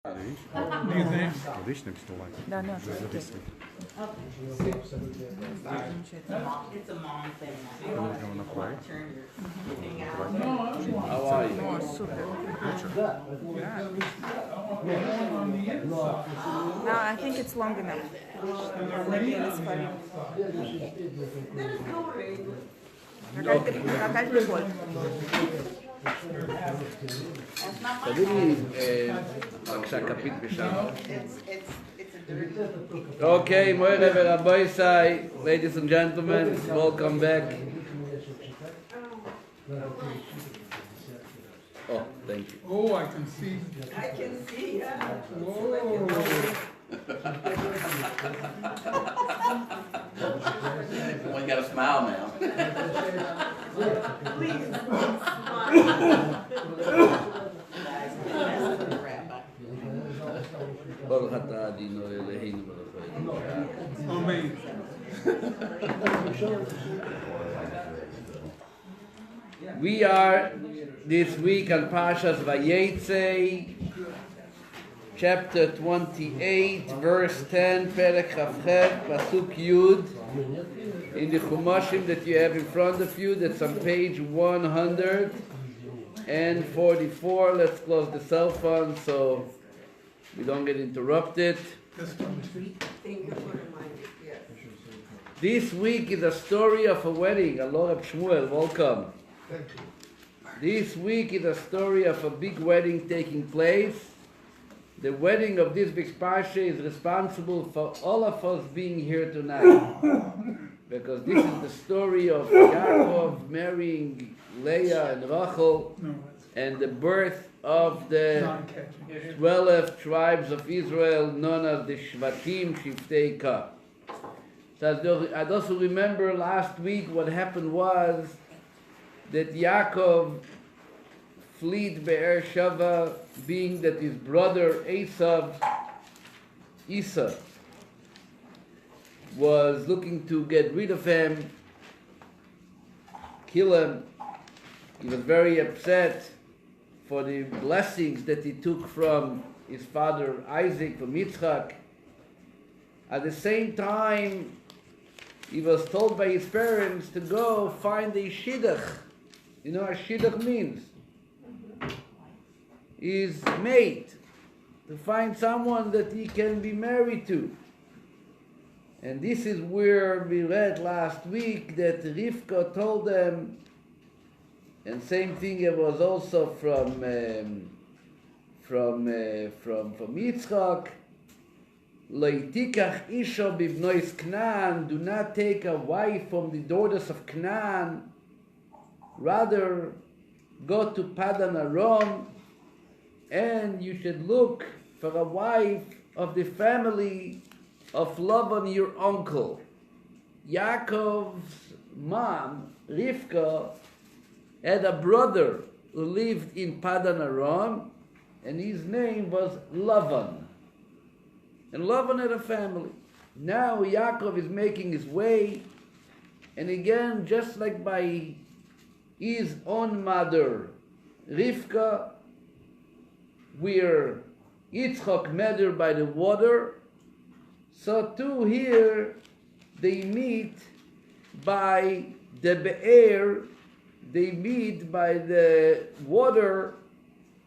Отлично, пистолет. Да, да. It's a mom thing. Going up right. Turn your thing out. How are you? О, супер. No, I think it's long enough. Какая прикольная. תגיד לי, בבקשה כפית בשם. Okay, Moira Vayeitzei, ladies and gentlemen, welcome back. Oh, thank you. Oh, I can see. I can see. Well, you got a smile now. Please. Baruch atah Adinu Eloheinu melech haolam. Amen. We are this week on Parshas Vayeitzei, chapter 28, verse 10, Perek Chavchet, Pasuk Yud, in the Chumashim that you have in front of you. That's on page 144. Let's close the cell phone so we don't get interrupted. This week is a story of a wedding. Allah Rab Shmuel, welcome. This week is a story of a big wedding taking place. The wedding of this big Parsha is responsible for all of us being here tonight. Because this is the story of Yaakov marrying Leah and Rachel and the birth of the 12 tribes of Israel known as the Shvatim Shiftei Ka. So I also remember last week what happened was that Yaakov fled Be'er Sheva, being that his brother Esau was looking to get rid of him, kill him. He was very upset for the blessings that he took from his father Isaac, from Yitzchak. At the same time, he was told by his parents to go find a shidduch. You know what a shidduch means? His mate, to find someone that he can be married to. And this is where we read last week that Rivka told them, and same thing it was also from Yitzchak, Leitikach isha bibnois Canaan, do not take a wife from the daughters of Canaan, rather go to Padan Aram, and you should look for a wife of the family of Lavan, your uncle. Yaakov's mom, Rivka, had a brother who lived in Padan Aram, and his name was Lavan. And Lavan had a family. Now Yaakov is making his way, and again, just like by his own mother, Rivka, where Yitzchak met her by the water, so too here they meet by the Be'er, they meet by the water,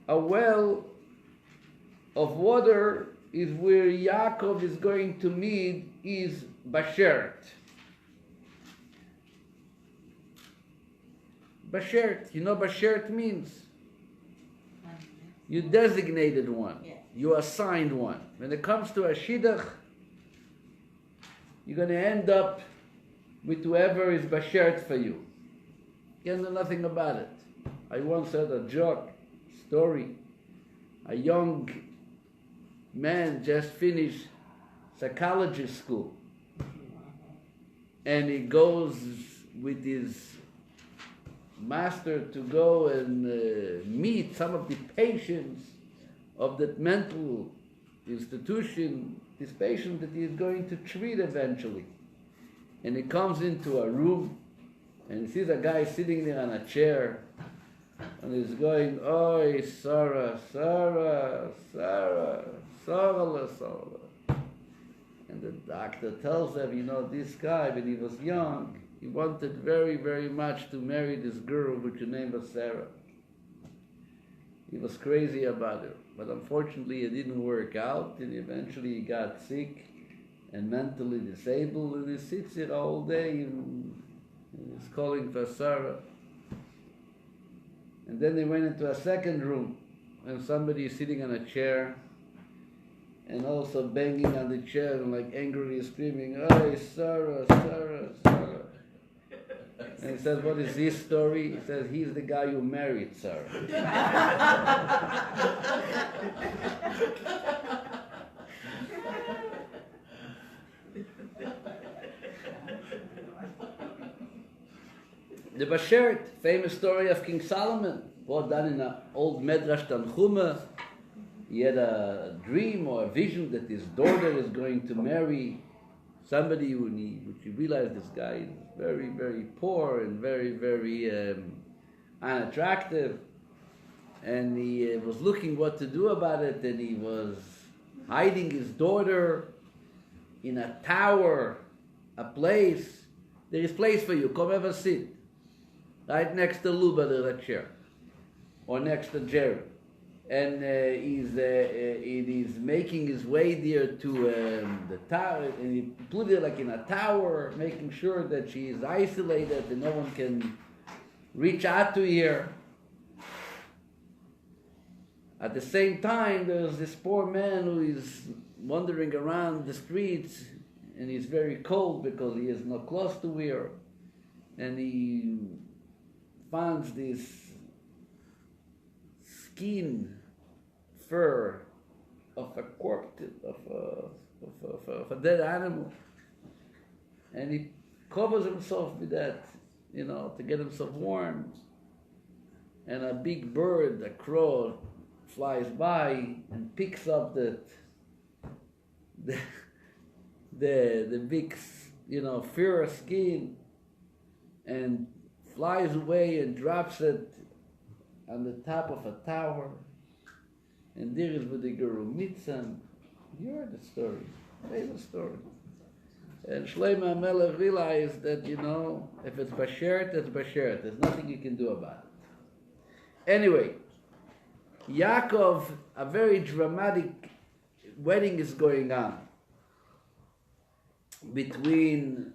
a well of water is where Yaakov is going to meet his Bashert. Bashert, you know what Bashert means? You designated one. Yeah. You assigned one. When it comes to a shidduch, you're going to end up with whoever is bashert for you. You know nothing about it. I once heard a joke, story. A young man just finished psychology school. And he goes with his master to go and meet some of the patients of that mental institution, this patient that he is going to treat eventually. And he comes into a room and he sees a guy sitting there on a chair And he's going, oi, Sarah, Sarah, Sarah, Sarah, Sarah. And the doctor tells him, you know, this guy, when he was young, he wanted very, very much to marry this girl, which her name was Sarah. He was crazy about her. But unfortunately, it didn't work out, and eventually he got sick and mentally disabled, and he sits here all day and he's calling for Sarah. And then they went into a second room, and somebody is sitting on a chair and also banging on the chair and like angrily screaming, "Hey, Sarah, Sarah, Sarah." And he says, "What is this story?" He says, "He's the guy who married Sarah." The Bashert, famous story of King Solomon, brought down in an old Medrash Tanchuma. He had a dream or a vision that his daughter is going to marry somebody which he realized this guy is very, very poor and very, very unattractive. And he was looking what to do about it, and he was hiding his daughter in a tower, a place. There is place for you, come have a seat. Right next to Luba, the chair, or next to Jerry. And he's making his way there to the tower, and he put it like in a tower, making sure that she is isolated and no one can reach out to her. At the same time, there's this poor man who is wandering around the streets, and he's very cold because he is not close to her, and he finds this skin, fur of a corpse, of a dead animal, and he covers himself with that, you know, to get himself warm. And a big bird, a crow, flies by and picks up the big, you know, fur skin, and flies away and drops it on the top of a tower. And there is where the girl meets him. You heard the story, famous story. And Shlomo HaMelech realized that, you know, if it's Bashert, it's Bashert. There's nothing you can do about it. Anyway, Yaakov, a very dramatic wedding is going on between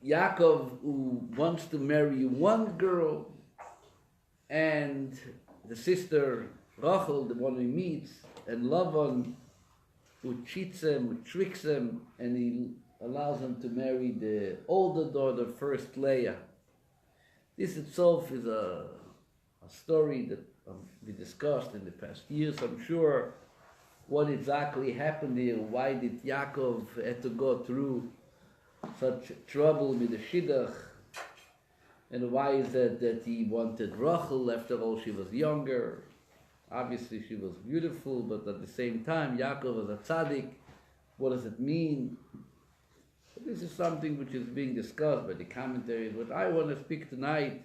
Yaakov, who wants to marry one girl, and the sister Rachel, the one he meets, and Lavan, who cheats him, who tricks him, and he allows him to marry the older daughter first, Leah. This itself is a story that we discussed in the past years, I'm sure. What exactly happened here? Why did Yaakov have to go through such trouble with the Shidduch? And why is it that he wanted Rachel? After all, she was younger. Obviously, she was beautiful, but at the same time, Yaakov was a tzaddik. What does it mean? This is something which is being discussed by the commentaries. What I want to speak tonight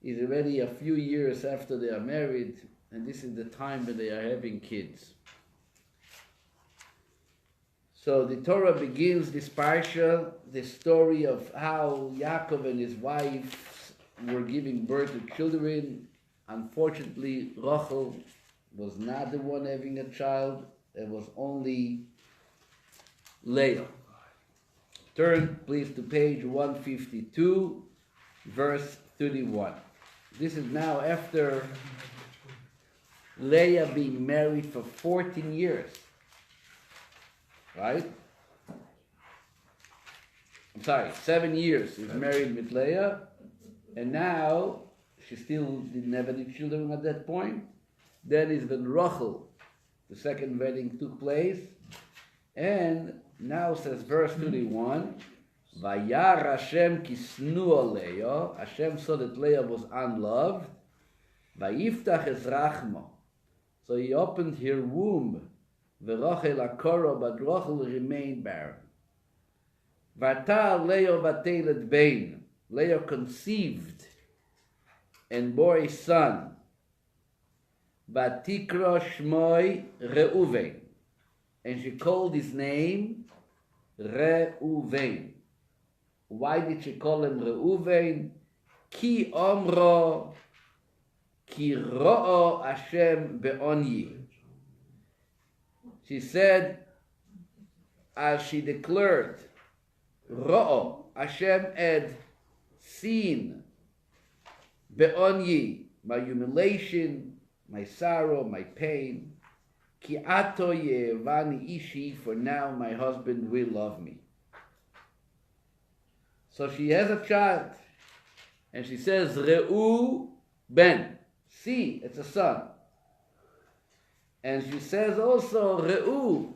is already a few years after they are married, and this is the time when they are having kids. So the Torah begins this Parsha, the story of how Yaakov and his wife were giving birth to children. Unfortunately, Rachel was not the one having a child. It was only Leah. Turn, please, to page 152, verse 31. This is now after Leah being married for 14 years. Right? I'm sorry, 7 years he's married with Leah, and now she still didn't have any children at that point. Then is when Rachel, the second wedding took place, and now says verse 31, Vayar Hashem kisnu Leah, Hashem saw that Leah was unloved, Vayiftach es rachmo, so he opened her womb, V'Rachel akora, but Rachel remained barren. V'atar Leah v'atelet bein, Leah conceived and bore a son, Vatikra Shmoi Reuven. And she called his name Reuven. Why did she call him Reuven? Ki omro, ki ro'o Hashem be'onyi. She said, as she declared, ro'o, Hashem had seen be'onyi, my humiliation, my sorrow, my pain. Ki ato ye'evani ishi, for now my husband will love me. So she has a child, and she says, Re'u ben, see, it's a son. And she says also, Re'u,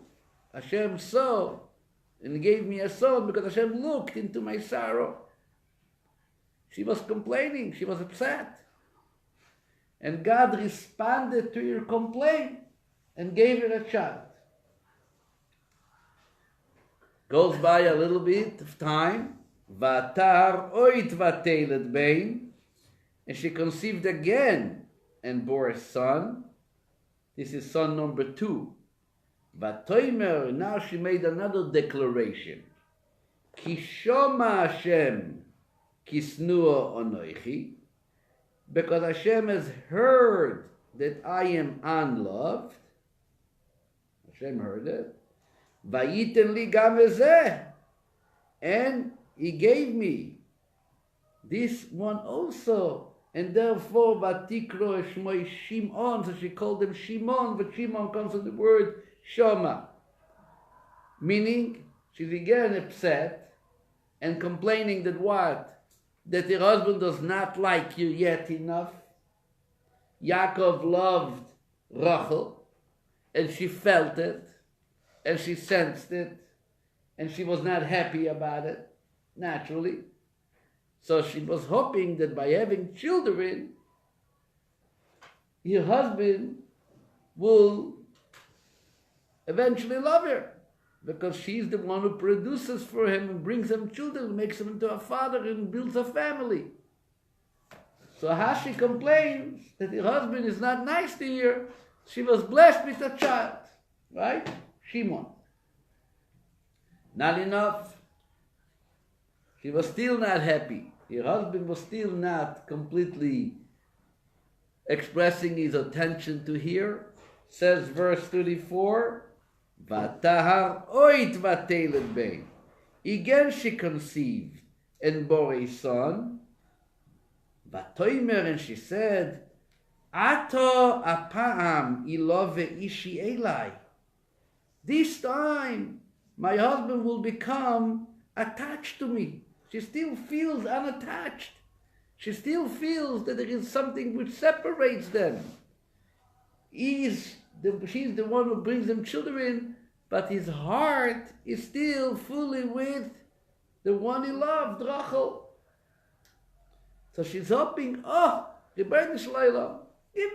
Hashem saw, and gave me a son because Hashem looked into my sorrow. She was complaining, she was upset. And God responded to her complaint and gave her a child. Goes by a little bit of time, Vatar oit vatelet bein, and she conceived again and bore a son. This is son number 2. Vatoimer, now she made another declaration. Kishoma Hashem kisnuo onoichi, because Hashem has heard that I am unloved. Hashem heard it. Vayiten li gam ezeh, and He gave me this one also, and therefore Vatikro Shmoi Shimon, so she called him Shimon, but Shimon comes from the word Shoma, meaning she's again upset and complaining that what? That her husband does not like you yet enough. Yaakov loved Rachel, and she felt it, and she sensed it, and she was not happy about it. Naturally. So she was hoping that by having children, her husband will eventually love her, because she's the one who produces for him and brings him children, makes him into a father and builds a family. So Hashi complains that her husband is not nice to her. She was blessed with a child, right? Shimon. Not enough. She was still not happy. Her husband was still not completely expressing his attention to her. Says verse 34, Vatahar oit vatelet bein. Again she conceived and bore a son. Vatoimer, and she said, Ato apa'am ilove ishi elai. This time my husband will become attached to me. She still feels unattached. She still feels that there is something which separates them. She's the one who brings them children, but his heart is still fully with the one he loved, Rachel. So she's hoping, Rebbeinu Shlomo, give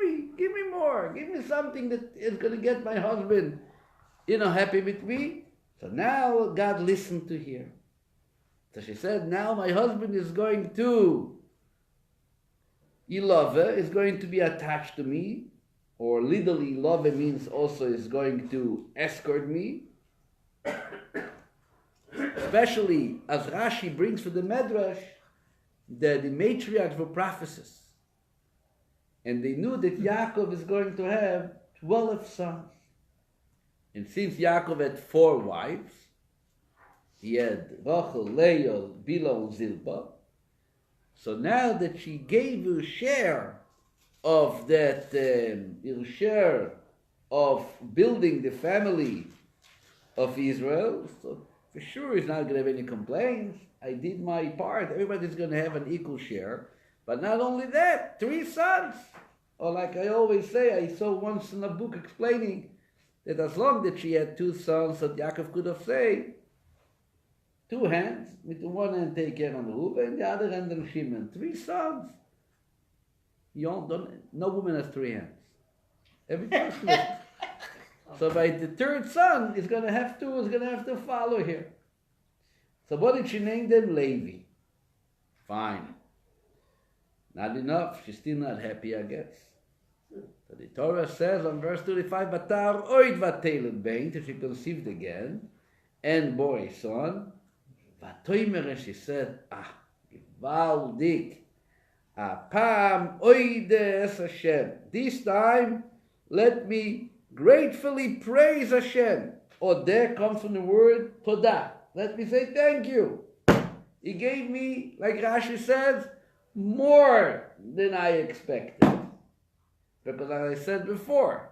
me more. Give me something that is going to get my husband, happy with me. So now God listened to her. So she said, now my husband is going to, Ilove, is going to be attached to me, or literally Ilove means also is going to escort me. Especially as Rashi brings for the Medrash, that the matriarchs were prophecies. And they knew that Yaakov is going to have 12 sons. And since Yaakov had 4 wives, he had Rachel, Leah, Bilhah, and Zilpah. So now that she gave her share of that, her share of building the family of Israel, so for sure he's not going to have any complaints. I did my part. Everybody's going to have an equal share. But not only that, 3 sons. Or like I always say, I saw once in a book explaining that as long that she had 2 sons, that Yaakov could have said, 2 hands, with the one hand take care of the Reuven, and the other hand on Shimon. 3 sons. No woman has 3 hands. Every person has. So by the 3rd son, is going to have to follow here. So what did she name them? Levi. Fine. Not enough. She's still not happy, I guess. So the Torah says on verse 35, Batar oid vatelet bein, till she conceived again, and bore a son. Vatoimer, and she said, Givaldik, apam oide es Hashem. This time, let me gratefully praise Hashem. Odeh comes from the word Todah. Let me say thank you. He gave me, like Rashi says, more than I expected. Because as I said before,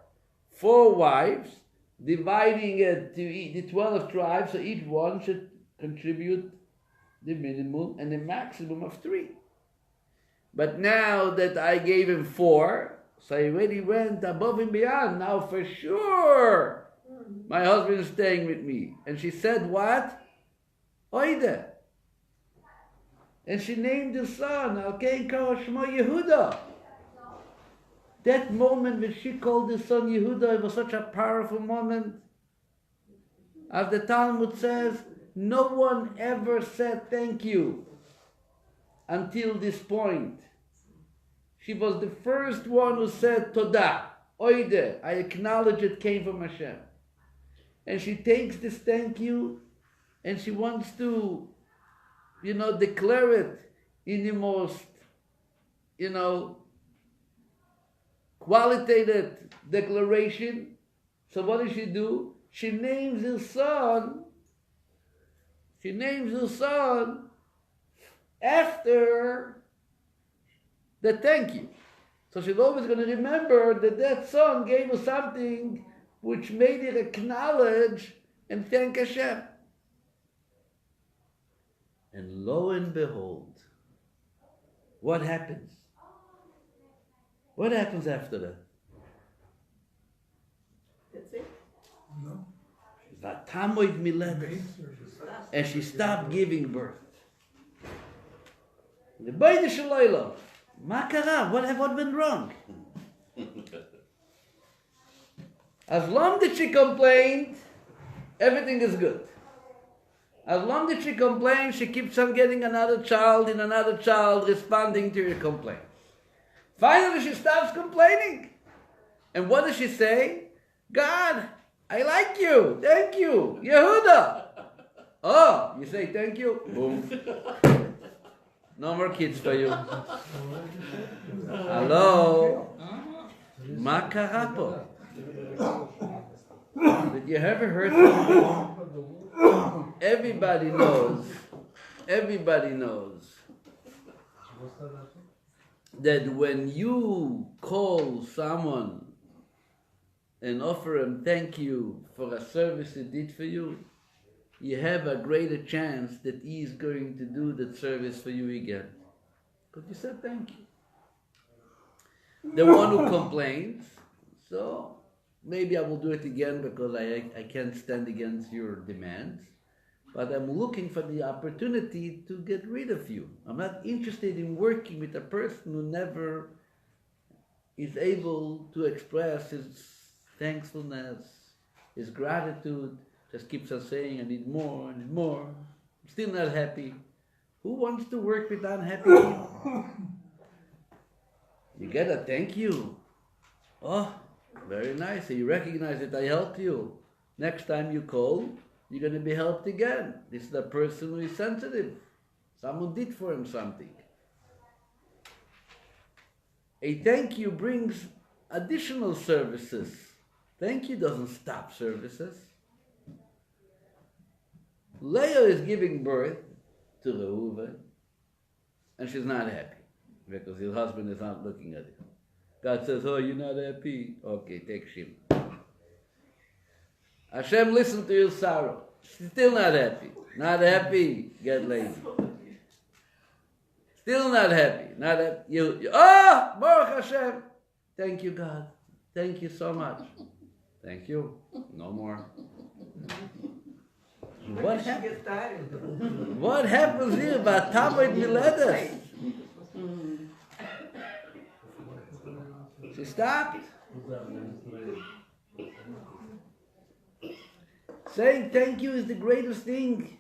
4 wives, dividing it to the 12 tribes, so each one should contribute the minimum and the maximum of 3. But now that I gave him 4, so I already went above and beyond. Now for sure, my husband is staying with me. And she said what? Oide. And she named the son, Al-Kein Karo Shmo Yehuda. That moment when she called the son Yehuda, it was such a powerful moment. As the Talmud says, no one ever said thank you until this point. She was the first one who said Todah, Oide, I acknowledge it came from Hashem. And she takes this thank you and she wants to, declare it in the most, qualitative declaration. So what does she do? She names the son after the thank you. So she's always going to remember that son gave us something which made it acknowledge and thank Hashem. And lo and behold, what happens? What happens after that? That's it. No. Vatamoid miledes. And she stopped giving birth. The Beide Shalayla. Ma kara? What went wrong? As long as she complained, everything is good. As long as she complains, she keeps on getting another child and another child responding to your complaints. Finally, she stops complaining. And what does she say? God, I like you. Thank you. Yehuda. Oh, you say thank you? Boom. No more kids for you. Hello? Ma kara po? Did you ever heard something? Everybody knows that when you call someone and offer him thank you for a service he did for you, you have a greater chance that he is going to do that service for you again. Because you said thank you. The one who complains, so maybe I will do it again because I can't stand against your demands. But I'm looking for the opportunity to get rid of you. I'm not interested in working with a person who never is able to express his thankfulness, his gratitude, just keeps on saying, I need more, I need more. I'm still not happy. Who wants to work with unhappy people? You get a thank you. Oh, very nice. So you recognize that I helped you. Next time you call, you're going to be helped again. This is the person who is sensitive. Someone did for him something. A thank you brings additional services. Thank you doesn't stop services. Leah is giving birth to Reuven, and she's not happy because his husband is not looking at it. God says, oh, you're not happy? Okay, take Shim. Hashem, listen to your sorrow. She's still not happy. Not happy, get lazy. Still not happy. Not happy. Oh, Baruch Hashem. Thank you, God. Thank you so much. Thank you. No more. What happens? What happens here? Vatamoid miledes. She stopped. Saying thank you is the greatest thing,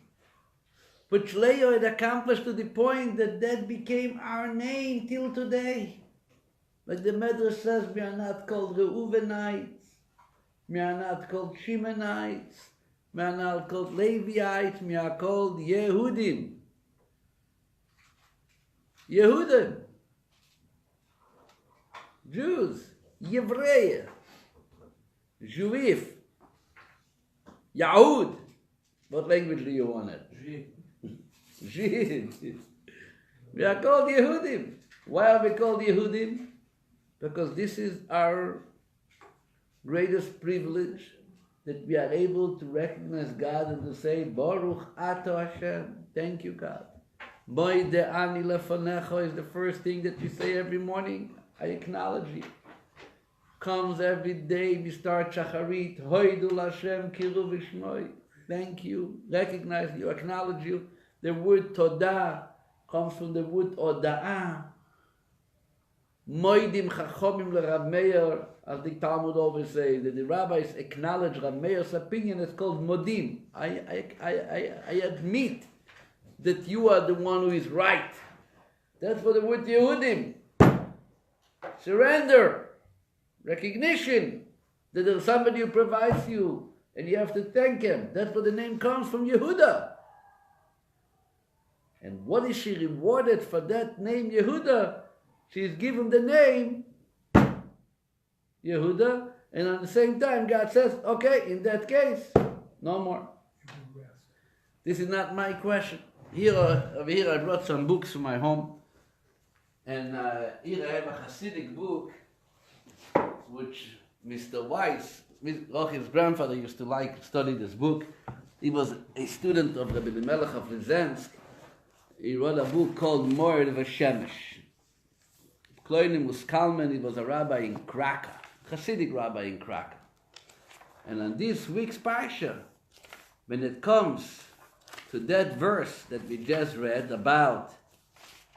which Leah had accomplished to the point that became our name till today. But the Medrash says we are not called Reuvenites, we are not called Shimonites, we are not called Leviites, we are called Yehudim. Yehudim. Jews. Yevrei. Juif. Yahud. What language do you want it? Jid. We are called Yehudim. Why are we called Yehudim? Because this is our greatest privilege, that we are able to recognize God and to say, Baruch Ato Hashem. Thank you, God. Moide ani lefanecha is the first thing that you say every morning. I acknowledge you. Comes every day, we start Shacharit. Hoidul Hashem kiru v'shmoi. Thank you. Recognize you, acknowledge you. The word Todah comes from the word Oda'ah. Moidim chachomim l'Rab Meir, as the Talmud always says, that the rabbis acknowledge Rab Meir's opinion. It's called Modim. I admit that you are the one who is right. That's what the word Yehudim. Surrender. Recognition that there's somebody who provides you and you have to thank him. That's where the name comes from, Yehuda. And what is she rewarded for that name, Yehuda? She is given the name Yehuda, and at the same time God says, okay, in that case, no more. This is not my question. Over here I brought some books from my home, and here I have a Hasidic book which Mr. Weiss, Rochi's grandfather, used to study this book. He was a student of Rabbi Melech of Lizensk. He wrote a book called Mord Vashemesh. Kloinim Muskalman, he was a rabbi in Krakow, Hasidic rabbi in Krakow. And on this week's Parsha, when it comes to that verse that we just read about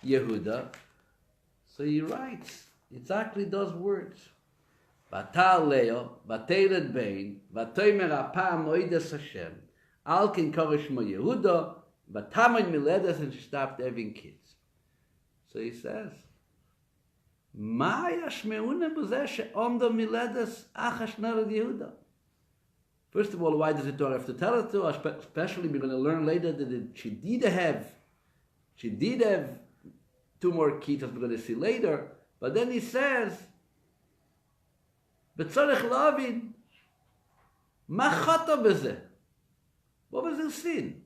Yehuda, so he writes exactly those words. Batal Leo, Bateled Bain, Batoimer Apam Oides Hashem, Alkin Korish Mo Yehuda, Batamoin Miledes, and she stopped having kids. So he says, Ma yashmeuna b'zeh she'omdo miledes achash narad Yehuda. First of all, why does the Torah have to tell it to us? Especially, we're going to learn later that she did have 2 more kids, as we're going to see later. But then he says, B'tzorech lavin, ma chata b'zeh? What was the sin?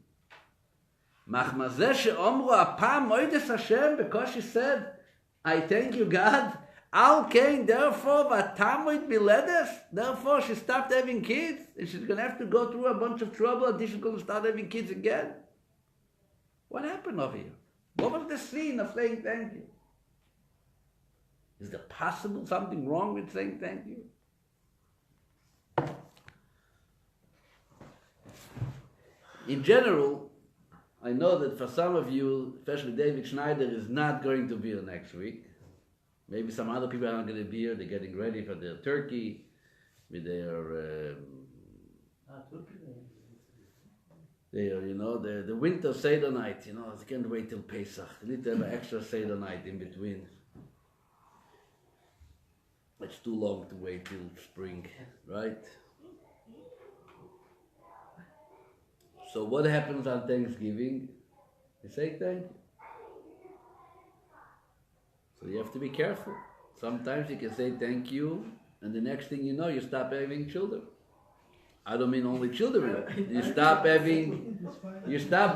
Machmazeh she'omru apam moides Hashem, because she said, I thank you, God. Al Kain, therefore, Batamoid Miledes, therefore she stopped having kids, and she's going to have to go through a bunch of trouble, and she's going to start having kids again. What happened over here? What was the scene of saying thank you? Is there possible something wrong with saying thank you? In general, I know that for some of you, especially David Schneider, is not going to be here next week. Maybe some other people aren't going to be here. They're getting ready for their turkey with their, the winter Seder night. They can't wait till Pesach. They need to have an extra Seder night in between. It's too long to wait till spring, right? So what happens on Thanksgiving? You say thank you. So you have to be careful. Sometimes you can say thank you, and the next thing you know, you stop having children. I don't mean only children. You stop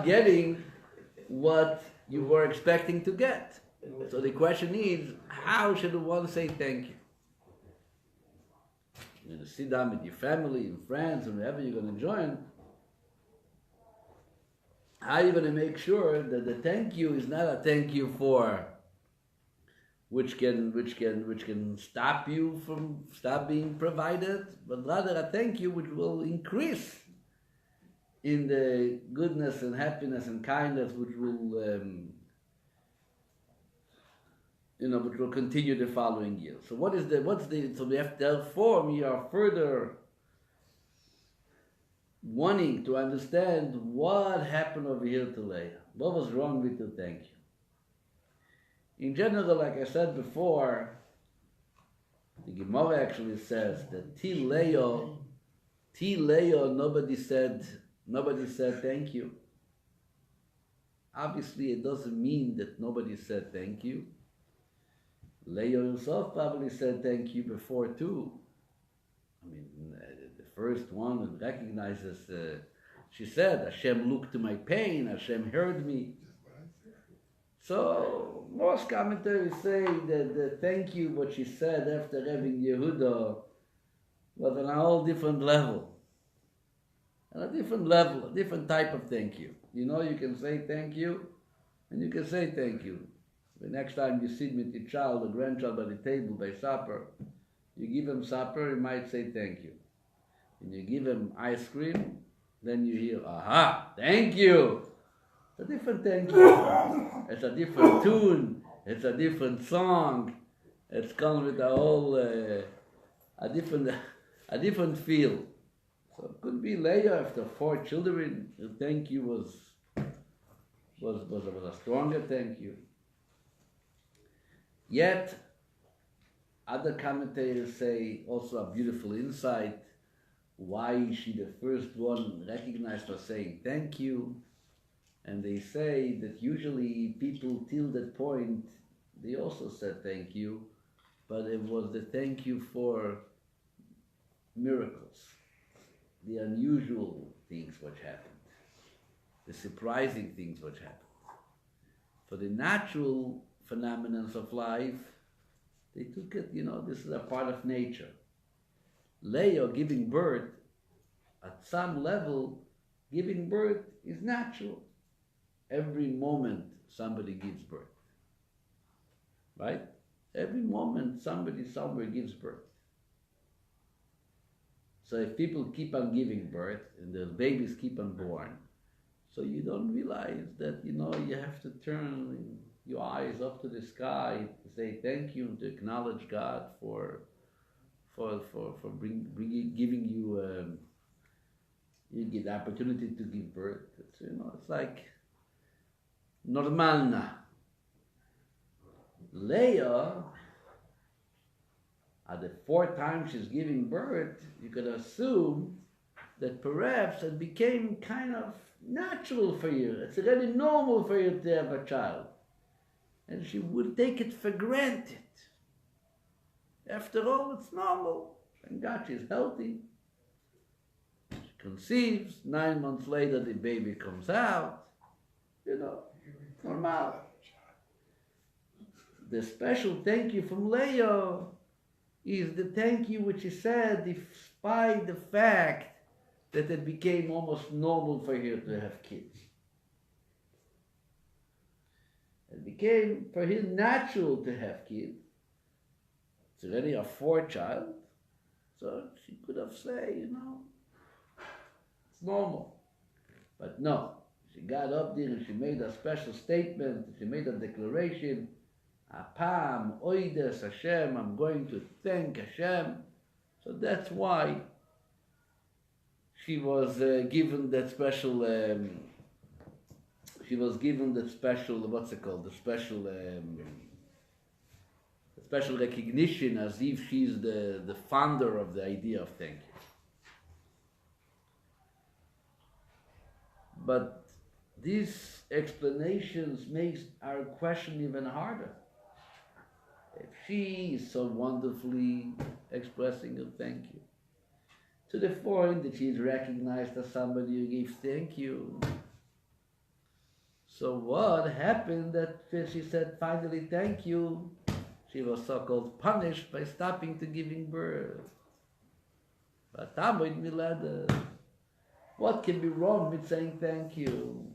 getting what you were expecting to get. So the question is, how should one say thank you? You're going to sit down with your family and friends and whoever you're going to join. How are you going to make sure that the thank you is not a thank you for which can stop you from being provided, but rather a thank you which will increase in the goodness and happiness and kindness which will continue the following year. So so we have, therefore we are further wanting to understand what happened over here to Leah. What was wrong with the thank you? In general, like I said before, The Gemara actually says that Til Leo, nobody said thank you. Obviously, it doesn't mean that nobody said thank you. Leo himself probably said thank you before too. I mean, the first one who recognizes, she said, Hashem looked to my pain, Hashem heard me. So, most commentaries say that the thank you, what she said after having Yehuda, was on a whole different level. On a different level, a different type of thank you. You know, you can say thank you, and you can say thank you. The next time you sit with your child or grandchild by the table by supper, you give him supper, he might say thank you. And you give him ice cream, then you hear, aha, thank you. It's a different thank you. It's a different tune. It's a different song. It's come with a whole, a different feel. So it could be Leah after 4 children. The thank you was a stronger thank you. Yet, other commentators say also a beautiful insight. Why is she the first one recognized for saying thank you? And they say that usually people till that point, they also said thank you, but it was the thank you for miracles, the unusual things which happened, the surprising things which happened. For the natural phenomena of life, they took it, this is a part of nature. Leah giving birth, at some level, giving birth is natural. Every moment somebody gives birth. Right? Every moment somebody somewhere gives birth. So if people keep on giving birth and the babies keep on born, so you don't realize that, you have to turn your eyes up to the sky to say thank you and to acknowledge God for giving you you get the opportunity to give birth. It's like normalna. Leah, at the 4th time she's giving birth, you could assume that perhaps it became kind of natural for you. It's already normal for you to have a child. And she would take it for granted. After all, it's normal. Thank God she's healthy. She conceives. 9 months later, the baby comes out. Normal. The special thank you from Leah is the thank you which she said despite the fact that it became almost normal for her to have kids. It became for her natural to have kids. It's already a 4th child, so she could have said, it's normal. But no, she got up there and she made a special statement, she made a declaration, Apam, Oides Hashem, I'm going to thank Hashem. So that's why she was given that special, what's it called, the special recognition, as if she's the founder of the idea of thank you. But these explanations makes our question even harder. If she is so wonderfully expressing a thank you, to the point that she is recognized as somebody who gives thank you, so what happened that when she said finally thank you, she was so-called punished by stopping to giving birth? But Tamoid Milada, what can be wrong with saying thank you?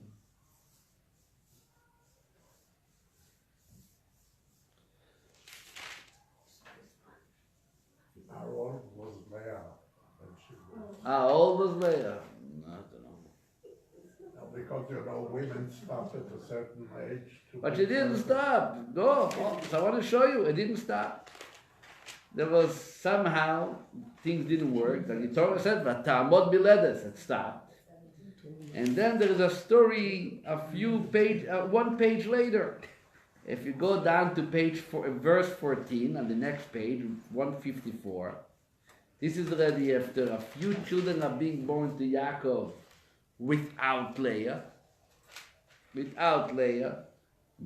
How old was Leah when she was? How old was Leah? I don't know. Because women stop at a certain age. But she didn't stop. No, so I want to show you, it didn't stop. There was somehow, things didn't work. Like the Torah said, "V'tamod biledes," it stopped. And then there is a story, one page later. If you go down to verse 14 on the next page, 154, this is already after a few children are being born to Yaakov without Leah. Without Leah,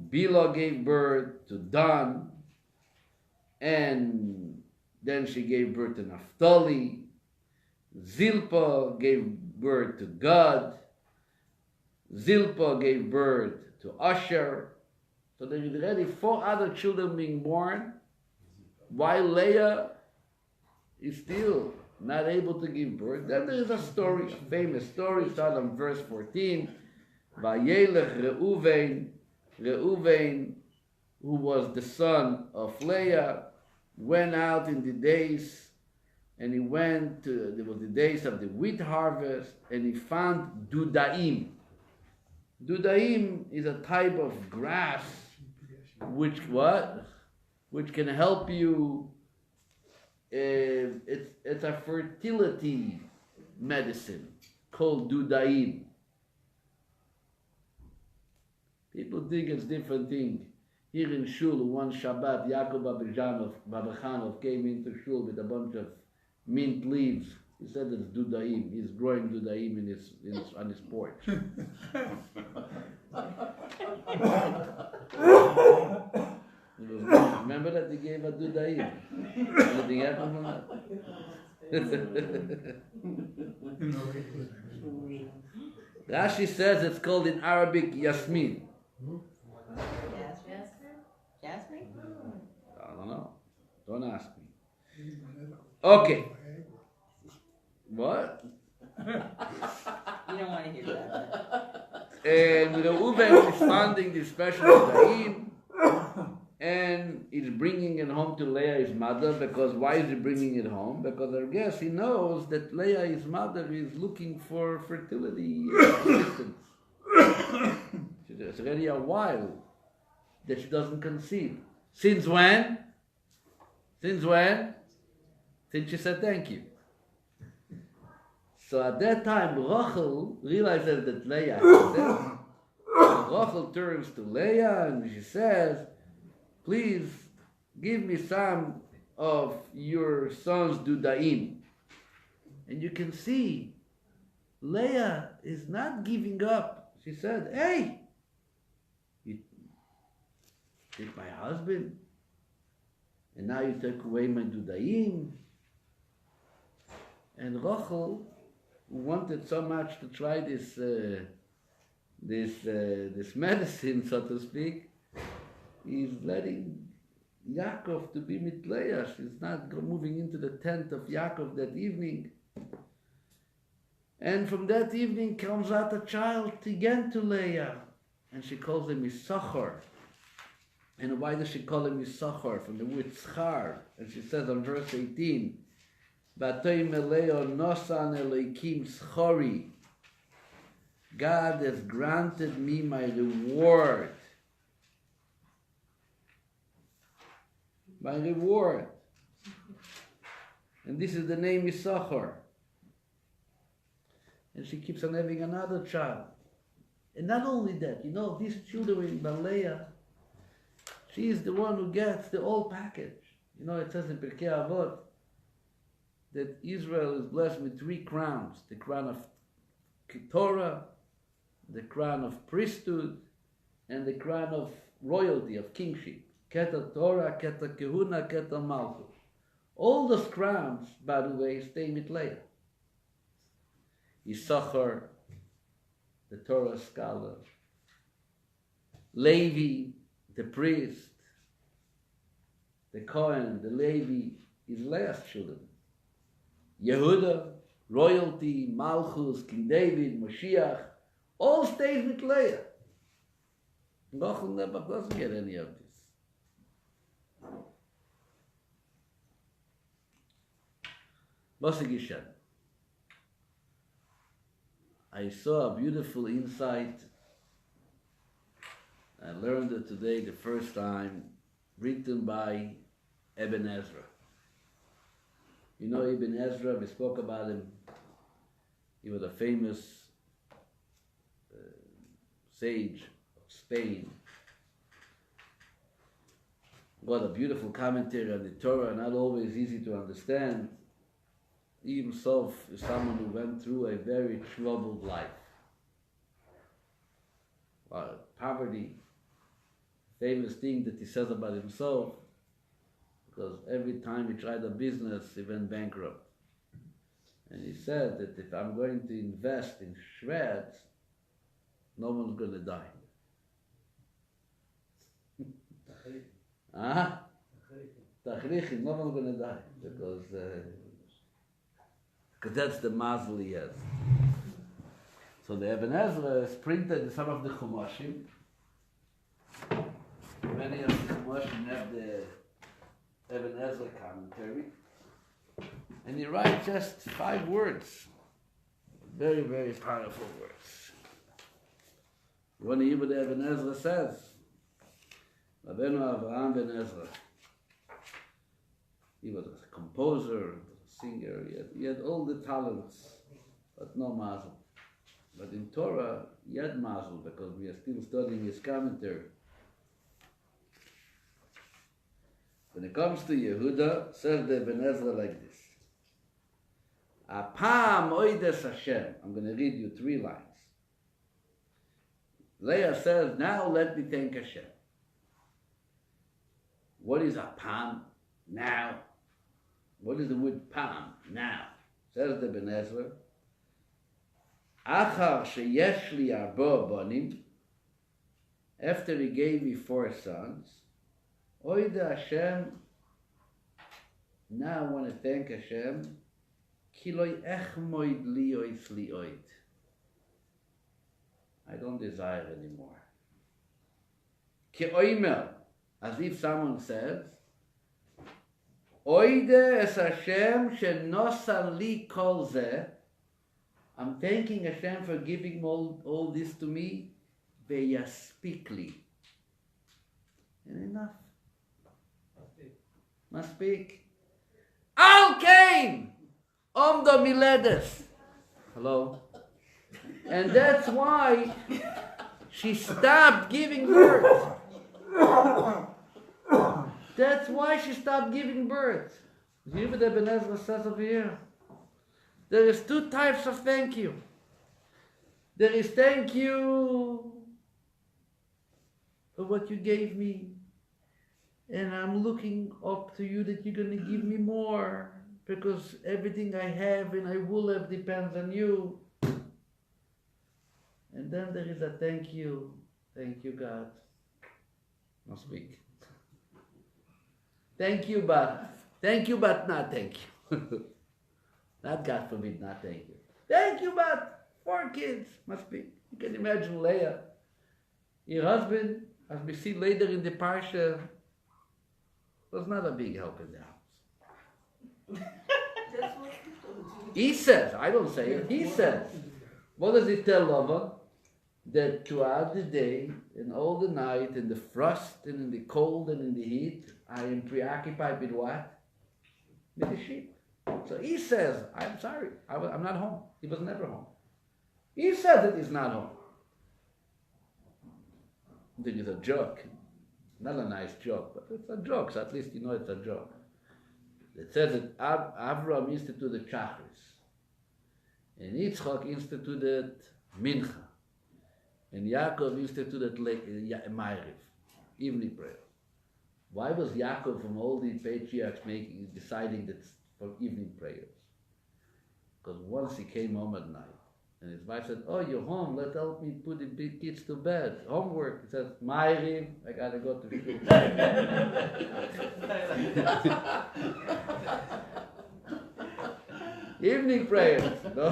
Bilhah gave birth to Dan, and then she gave birth to Naphtali. Zilpah gave birth to Gad. Zilpah gave birth to Asher. So there is already 4 other children being born, while Leah is still not able to give birth. Then there is a story, a famous story, started on verse 14. Vayelech Reuven, Reuven, who was the son of Leah, went out in the days, and he went to, there was the days of the wheat harvest, and he found Dudaim. Dudaim is a type of grass which can help you. It's a fertility medicine called Dudaim. People think it's different thing. Here in Shul, one Shabbat, Yaakov Babachanov came into Shul with a bunch of mint leaves. He said it's Dudaim. He's growing Dudaim on his porch. Remember that he gave a Dudaim? Anything happened from that? Rashi says it's called in Arabic Yasmin. Jasmine? I don't know. Don't ask me. Okay. What? You don't want to hear that. And Reuven is finding this special Daim, and he's bringing it home to Leah, his mother. Because why is he bringing it home? Because I guess he knows that Leah, his mother, is looking for fertility assistance. It's already a while that she doesn't conceive. Since when? Since when? Since she said thank you. So at that time, Rachel realizes that Leah has it. So Rachel turns to Leah and she says, please give me some of your son's dudaim. And you can see Leah is not giving up. She said, hey, you take my husband, and now you take away my dudaim. And Rachel, who wanted so much to try this medicine, so to speak, is letting Yaakov to be with Leah. She's not moving into the tent of Yaakov that evening. And from that evening comes out a child again to Leah, and she calls him Issachar. And why does she call him Issachar? From the word schar. And she says on verse 18, Batoim eleo nosan eloikim schori. God has granted me my reward. My reward. And this is the name Issachar. And she keeps on having another child. And not only that, these children by Leah, she is the one who gets the whole package. It says in Pirkei Avot that Israel is blessed with 3 crowns. The crown of Torah, the crown of priesthood, and the crown of royalty, of kingship. Keter Torah, Keter Kehuna, Keter Malchus. All those crowns, by the way, stay with Leah. Issachar, the Torah scholar. Levi, the priest. The Kohen, the Levi, is Leah's children. Yehuda, royalty, Malchus, King David, Moshiach, all stays with Leah. Rachel never doesn't get any of this. Was geschehen? I saw a beautiful insight. I learned it today the first time, written by Ibn Ezra. Ibn Ezra, we spoke about him. He was a famous sage of Spain. What a beautiful commentary on the Torah, not always easy to understand. Even so, if someone who went through a very troubled life. Poverty, famous thing that he says about himself, because every time he tried a business, he went bankrupt. And he said that if I'm going to invest in shreds, no one's going to die. Tachrichim, no one's going to die, because that's the mazel he has. So the Eben Ezra is printed some of the Chumashim. Many of the Chumashim have the Eben Ezra commentary. And he writes just 5 words. Very, very powerful words. You want to hear what the Eben Ezra says? Rabbeinu Avraham ben Ezra. He was a composer, a singer, he had all the talents, but no mazel. But in Torah, he had mazel, because we are still studying his commentary. When it comes to Yehuda, says the Eben Ezra like this. Apam oides Hashem. I'm going to read you 3 lines. Leah says, now let me thank Hashem. What is apam? Now. What is the word pam? Now. Says the Eben Ezra. Achar sheyesh li arba banim. After he gave me 4 sons. Oide Hashem. Now I want to thank Hashem. Kiloi echmoid liois lioid. I don't desire anymore. Ki oimer. As if someone says, Oide es Hashem shenosan li kol zeh. I'm thanking Hashem for giving all this to me. Veyaspik li. And enough. Must speak. Al Kain! Omdo Miledes. Hello? And that's why she stopped giving birth. That's why she stopped giving birth. You hear what Eben Ezra says over here? There is 2 types of thank you. There is thank you for what you gave me. And I'm looking up to you that you're going to give me more. Because everything I have and I will have depends on you. And then there is a thank you. Thank you, God. I'll speak. Thank you, but not thank you. Not God forbid, not thank you. Thank you, but 4 kids must be. You can imagine Leah. Your husband, as we see later in the Parsha, was not a big help in the house. He says, I don't say it, he says. What does he tell Lavan? That throughout the day and all the night, in the frost and in the cold and in the heat, I am preoccupied with what? With the sheep. So he says, I'm sorry, I'm not home. He was never home. He says that he's not home. I think it's a joke. Not a nice joke, but it's a joke, so at least you know it's a joke. It says that Avraham instituted Chachris, and Yitzchak instituted Mincha, and Yaakov instituted Ma'ariv, evening prayer. Why was Yaakov from all the patriarchs deciding that for evening prayers? Because once he came home at night, and his wife said, "Oh, you're home. Let's help me put the big kids to bed. Homework." He says, "Ma'ariv, I gotta go to school." Evening prayers. No.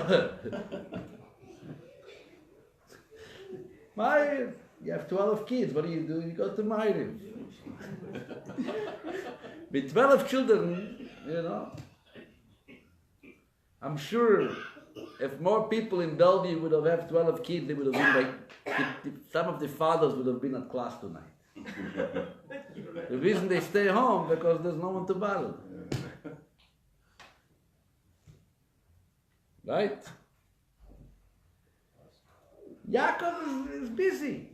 Ma'ariv. You have 12 kids. What do? You go to Ma'ariv. With 12 children, I'm sure if more people in Bellevue would have had 12 kids, they would have been some of the fathers would have been at class tonight. The reason they stay home, because there's no one to bother. Right? Yaakov is busy.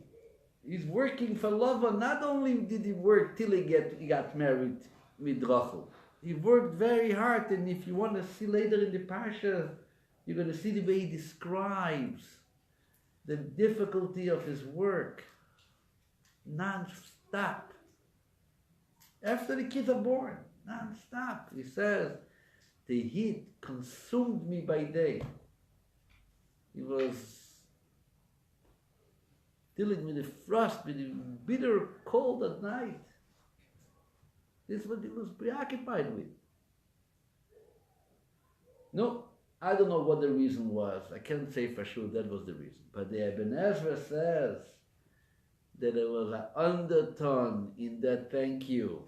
He's working for Lavan. Not only did he work till he got married with Rachel, he worked very hard. And if you want to see later in the Parsha, you're going to see the way he describes the difficulty of his work, non-stop. After the kids are born, non-stop. He says, the heat consumed me by day. He was dealing with the frost, with the bitter cold at night. This is what he was preoccupied with. No, I don't know what the reason was. I can't say for sure that was the reason. But the Ibn Ezra says that there was an undertone in that thank you.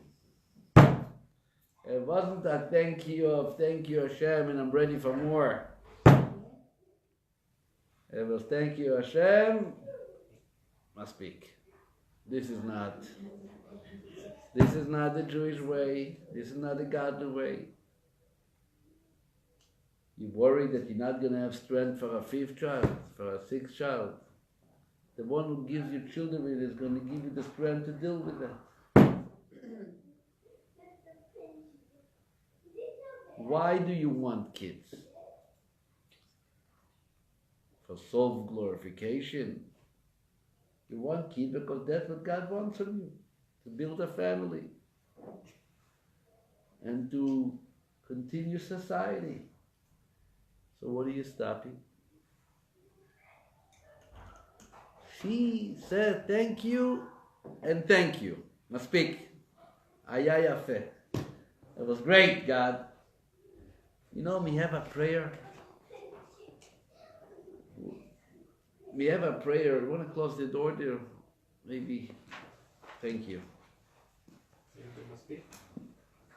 It wasn't a thank you Hashem and I'm ready for more. It was thank you Hashem, must speak. This is not the Jewish way. This is not the godly way. You worry that you're not going to have strength for a fifth child, for a sixth child. The one who gives you children is going to give you the strength to deal with that. Why do you want kids? For self-glorification. You want kids because that's what God wants from you. To build a family. And to continue society. So what are you stopping? She said thank you and thank you. Maspik. Aya yafe. It was great, God. You know, we have a prayer. We have a prayer. You want to close the door there? Maybe. Thank you.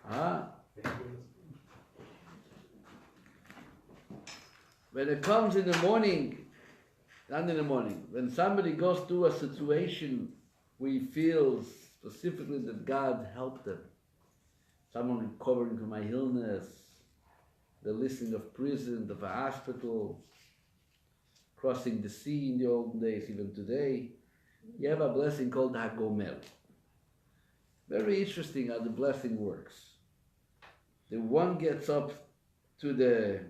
Huh? When it comes in the morning, not in the morning, when somebody goes through a situation where he feels specifically that God helped them, someone recovering from an illness, the listing of prison, of a hospital, crossing the sea in the old days, even today, you have a blessing called Hagomel. Very interesting how the blessing works. The one gets up to the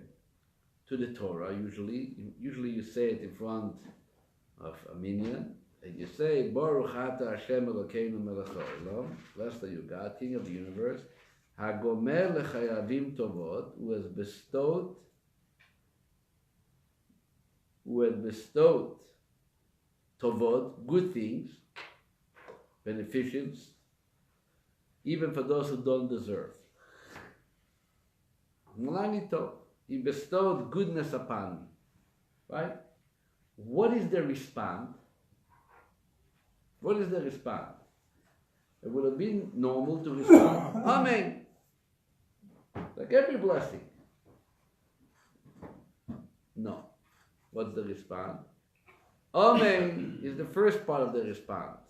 Torah, usually you say it in front of a minyan, and you say, Baruch Ata Hashem Elokeinu melech haolam, blessed are you God, King of the universe, Hagomer lechayavim tovot, who has bestowed tovot, good things, beneficence, even for those who don't deserve. Malanito. He bestowed goodness upon me. Right? What is the response? What is the response? It would have been normal to respond, Amen. Like every blessing. No. What's the response? Amen is the first part of the response.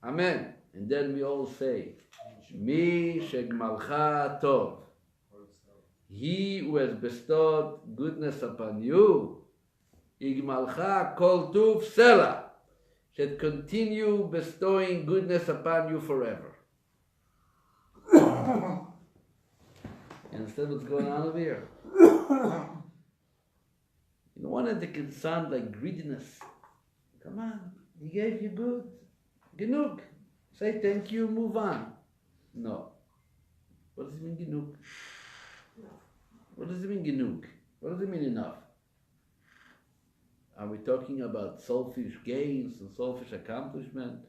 Amen. And then we all say, Mi shegmalcha tov. He who has bestowed goodness upon you, Igmalcha kol tuv sela, should continue bestowing goodness upon you forever. You understand what's going on over here? You don't want it to can sound like greediness. Come on, he gave you good. Genug. Say thank you, move on. No. What does it mean, genug? What does it mean, genug? What does it mean, enough? Are we talking about selfish gains and selfish accomplishment?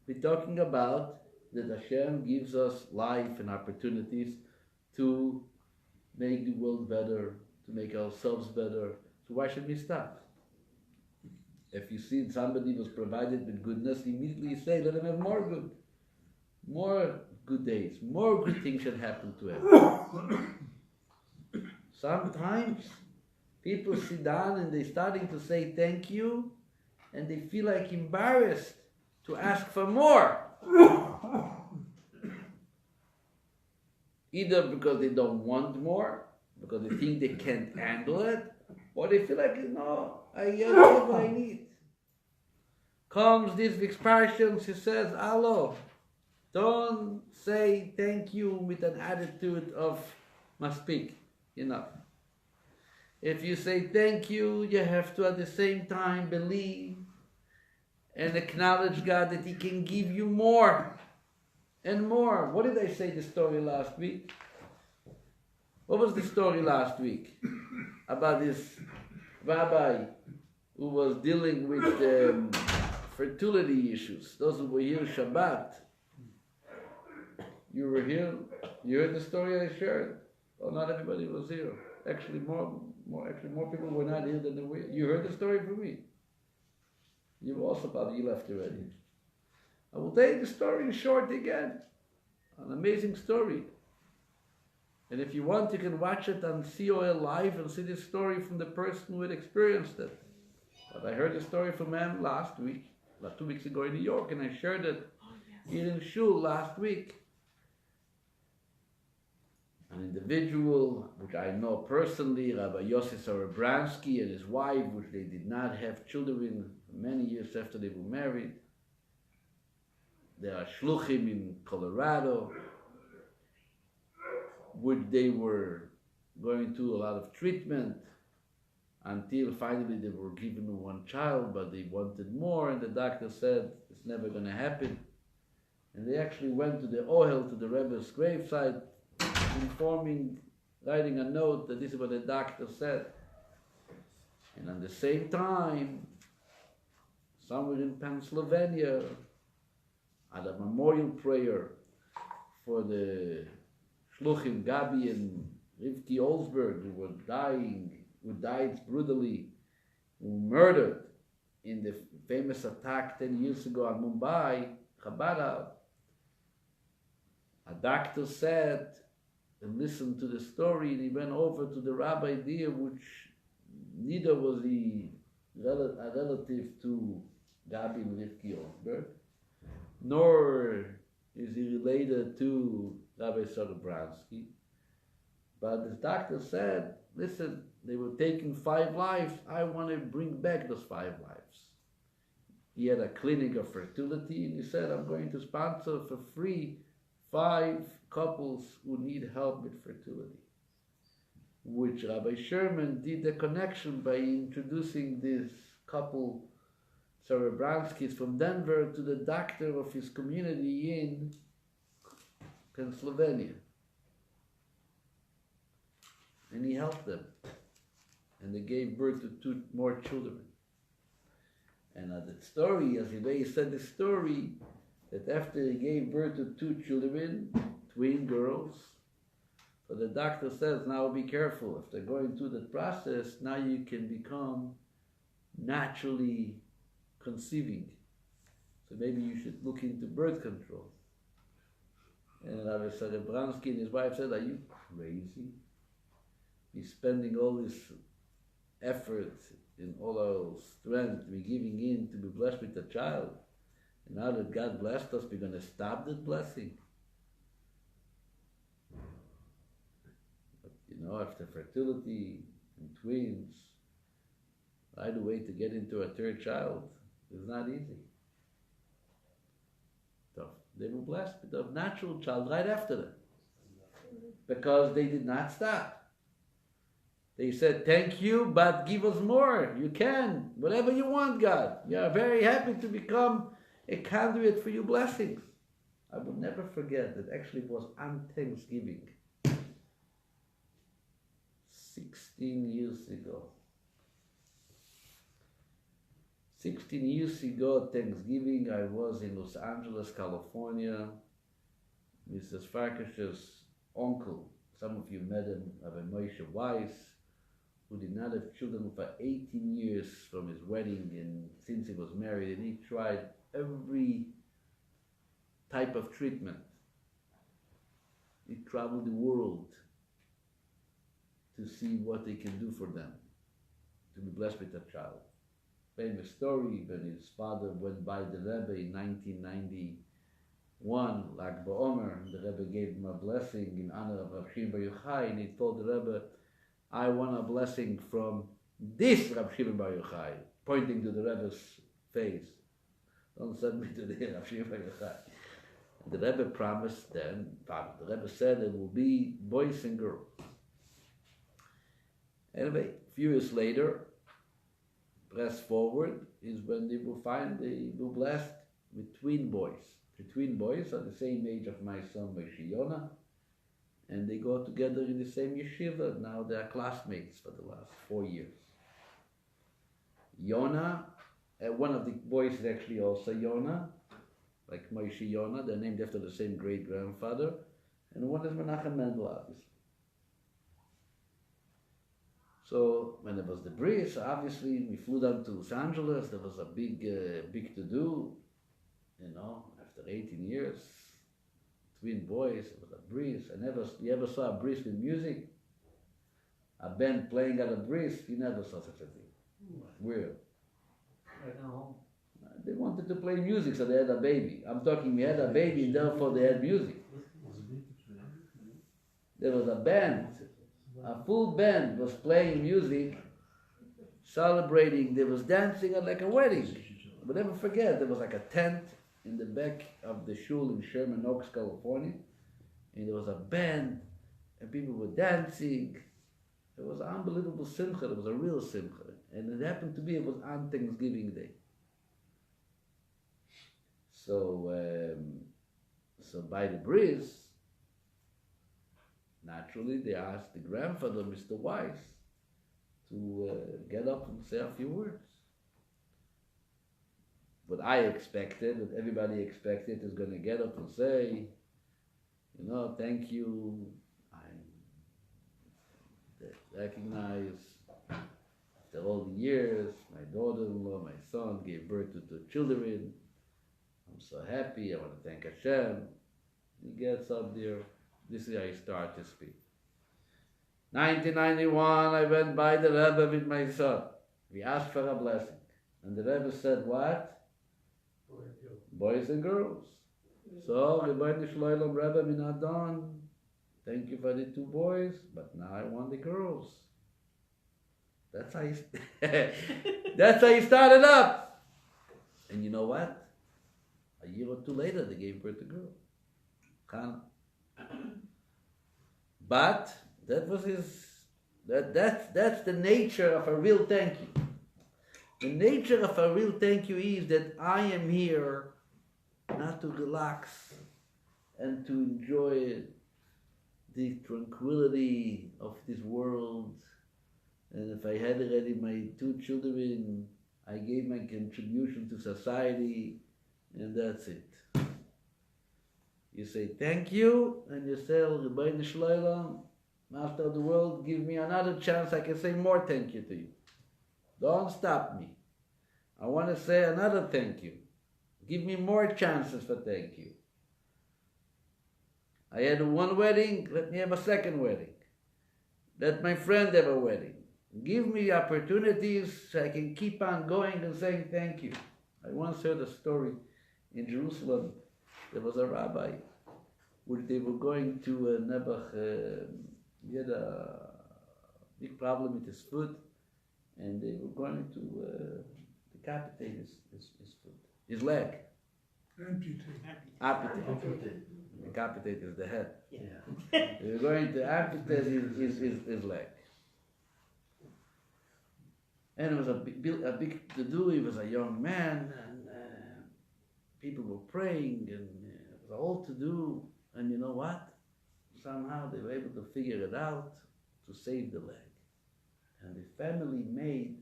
We're talking about that Hashem gives us life and opportunities to make the world better, to make ourselves better. So why should we stop? If you see somebody was provided with goodness, immediately say, let him have more good days, more good things should happen to him. Sometimes people sit down and they're starting to say thank you and they feel like embarrassed to ask for more. Either because they don't want more, because they think they can't handle it, or they feel like, no, I get what I need. comes this week's Parsha and she says, "Allo, don't say thank you with an attitude of maspik, enough. If you say thank you, you have to at the same time believe and acknowledge God that He can give you more and more." What did I say the story last week? What was the story last week about this rabbi who was dealing with fertility issues? Those who were here Shabbat, you were here. You heard the story I shared. Well, not everybody was here. Actually, more people were not here than they were. You heard the story from me. You also probably left already. I will tell you the story in short again. An amazing story. And if you want, you can watch it on COL Live and see the story from the person who had experienced it. But I heard the story from him last week, 2 weeks ago in New York, and I shared it here in Shul last week. An individual, which I know personally, Rabbi Yossi Sorobransky and his wife, which they did not have children many years after they were married. They are shluchim in Colorado, which they were going through a lot of treatment until finally they were given one child, but they wanted more, and the doctor said it's never going to happen. And they actually went to the Ohel, to the Rebbe's gravesite, writing a note that this is what the doctor said. And at the same time, somewhere in Pennsylvania, at a memorial prayer for the Shluchim Gabi and Rivki Olsberg, who died brutally, who were murdered in the famous attack 10 years ago on Mumbai, Chabad. A doctor said, and listened to the story, and he went over to the rabbi there, which neither was he a relative to Gabi and Rivki Olsberg, nor is he related to Rabbi Sorobransky. But the doctor said, listen, they were taking 5 lives. I want to bring back those 5 lives. He had a clinic of fertility, and he said, I'm going to sponsor for free 5 couples who need help with fertility. Which Rabbi Sherman did the connection by introducing this couple, Sorobransky's from Denver, to the doctor of his community in Pennsylvania. And he helped them. And they gave birth to 2 more children. And the story, as he said the story, that after he gave birth to 2 children, twin girls, so the doctor says, now be careful. After going through that process, now you can become naturally conceiving. So maybe you should look into birth control. And Rabbi Sorobransky and his wife said, are you crazy? He's spending all this effort and all our strength, we're giving in to be blessed with a child. And now that God blessed us, we're going to stop that blessing. But after fertility and twins, right away to get into a 3rd child is not easy. So they were blessed with a natural child right after that, because they did not stop. They said, thank you, but give us more. You can, whatever you want, God. You are very happy to become a conduit for your blessings. I will never forget that actually it was on Thanksgiving, 16 years ago. 16 years ago, Thanksgiving, I was in Los Angeles, California. Mrs. Farkash's uncle, some of you met him, Rabbi Moshe Weiss, who did not have children for 18 years from his wedding and since he was married, and he tried every type of treatment. He traveled the world to see what they can do for them, to be blessed with a child. Famous story, when his father went by the Rebbe in 1991, Lag BaOmer, the Rebbe gave him a blessing in honor of Rabbi Shimon Bar Yochai, and he told the Rebbe, I want a blessing from this Rabbi Shimon Bar Yochai, pointing to the Rebbe's face. Don't send me to the Rav Shimon Bar Yochai. And the Rebbe promised then, the Rebbe said there will be boys and girls. Anyway, a few years later, press forward, is when they will find they will blessed with twin boys. The twin boys are the same age of my son Moshe Yonah, and they go together in the same yeshiva. Now they are classmates for the last 4 years. Yonah, one of the boys is actually also Yonah, like Moshe Yonah. They're named after the same great-grandfather. And one is Menachem Mendel, obviously. So when it was the bris, obviously we flew down to Los Angeles. There was a big to-do, after 18 years, twin boys, it was a bris. You ever saw a bris with music? A band playing at a bris? You never saw such a thing. Weird. They wanted to play music, so they had a baby. I'm talking, we had a baby, and therefore they had music. There was a band. A full band was playing music, celebrating. There was dancing at like a wedding. But never forget, there was like a tent in the back of the shul in Sherman Oaks, California, and there was a band, and people were dancing. It was an unbelievable simcha. It was a real simcha, and it happened to be it was on Thanksgiving Day. So by the bris, naturally, they asked the grandfather, Mr. Weiss, to get up and say a few words. What I expected, what everybody expected, is going to get up and say, thank you. I recognize after all the years, my daughter-in-law, my son gave birth to 2 children. I'm so happy. I want to thank Hashem. He gets up there. This is how he started to speak. 1991, I went by the Rebbe with my son. We asked for a blessing. And the Rebbe said, what? Boys and girls. So, Rebbeinu Shloilem Rebbe Minadon, thank you for the 2 boys, but now I want the girls. That's how he started up. And you know what? A year or 2 later, they gave birth to a girl. Kana. But that was that's the nature of a real thank you. The nature of a real thank you is that I am here not to relax and to enjoy the tranquility of this world. And if I had already my 2 children, I gave my contribution to society, and that's it. You say thank you, and you say, Rebbeinu Shloilem, Master of the world, give me another chance. I can say more thank you to you. Don't stop me. I want to say another thank you. Give me more chances for thank you. I had 1 wedding, let me have a 2nd wedding. Let my friend have a wedding. Give me opportunities so I can keep on going and saying thank you. I once heard a story in Jerusalem. There was a rabbi, which they were going to Nebuch. He had a big problem with his foot, and they were going to decapitate his foot, his leg. Amputate. Decapitate is the head. Yeah. They were going to amputate his leg. And it was a big to-do. He was a young man, and people were praying, and it was all to do. And you know what? Somehow they were able to figure it out to save the leg. And the family made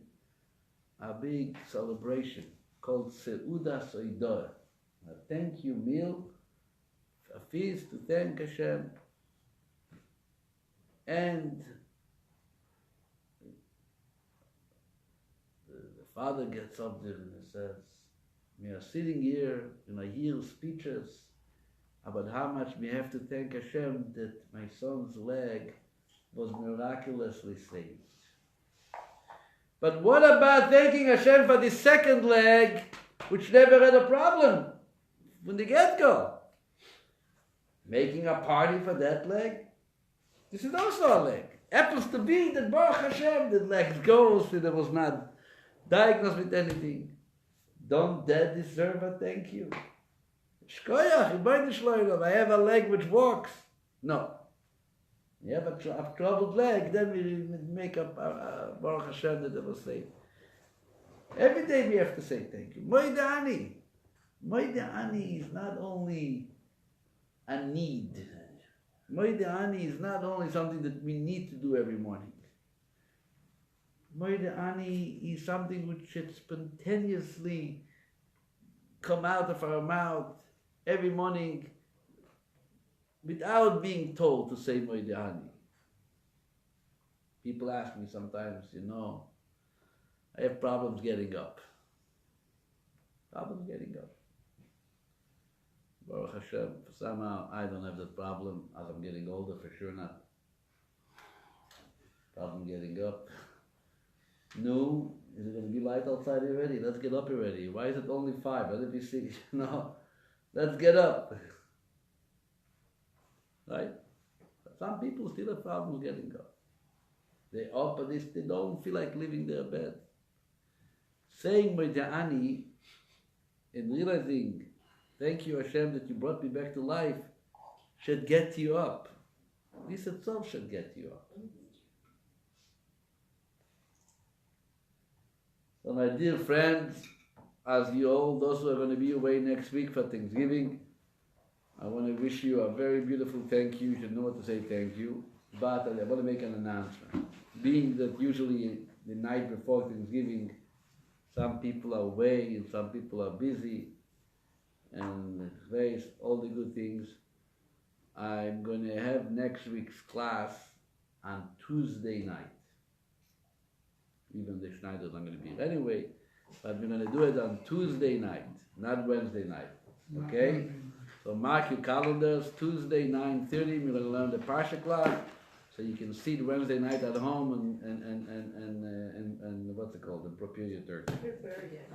a big celebration called Seuda Soidoa, a thank you meal, a feast to thank Hashem. And the father gets up there and he says, we are sitting here and I hear speeches about how much we have to thank Hashem that my son's leg was miraculously saved. But what about thanking Hashem for the 2nd leg, which never had a problem from the get-go? Making a party for that leg? This is also a leg. Happens to be that Baruch Hashem, that leg goes and it was not diagnosed with anything. Don't dead deserve a thank you? Shkoyach, I have a leg which walks. No. You have a troubled leg, then we make up Baruch Hashem that it will say. Every day we have to say thank you. Moide Ani. Moide Ani is not only a need. Moide Ani is not only something that we need to do every morning. Moide Ani is something which should spontaneously come out of our mouth every morning without being told to say Moide Ani. People ask me sometimes, I have problems getting up. Problems getting up. Baruch Hashem, somehow I don't have that problem as I'm getting older, for sure not. Problem getting up. No, is it going to be light outside already? Let's get up already. Why is it only 5? Let it be 6. No, let's get up. Right? But some people still have problems getting up. They're up, but they don't feel like leaving their bed. Saying Moida'ani and realizing, thank you Hashem that you brought me back to life, should get you up. This itself should get you up. So my dear friends, as you all, those who are going to be away next week for Thanksgiving, I want to wish you a very beautiful thank you. You should know what to say thank you. But I want to make an announcement. Being that usually the night before Thanksgiving, some people are away and some people are busy and face all the good things, I'm going to have next week's class on Tuesday night. Even the Schneider's not going to be here anyway, but we're going to do it on Tuesday night, not Wednesday night. Okay? So mark your calendars, Tuesday 9:30, we're going to learn the Parsha class, so you can see the Wednesday night at home and what's it called, and prepare your turkey. Prepare it.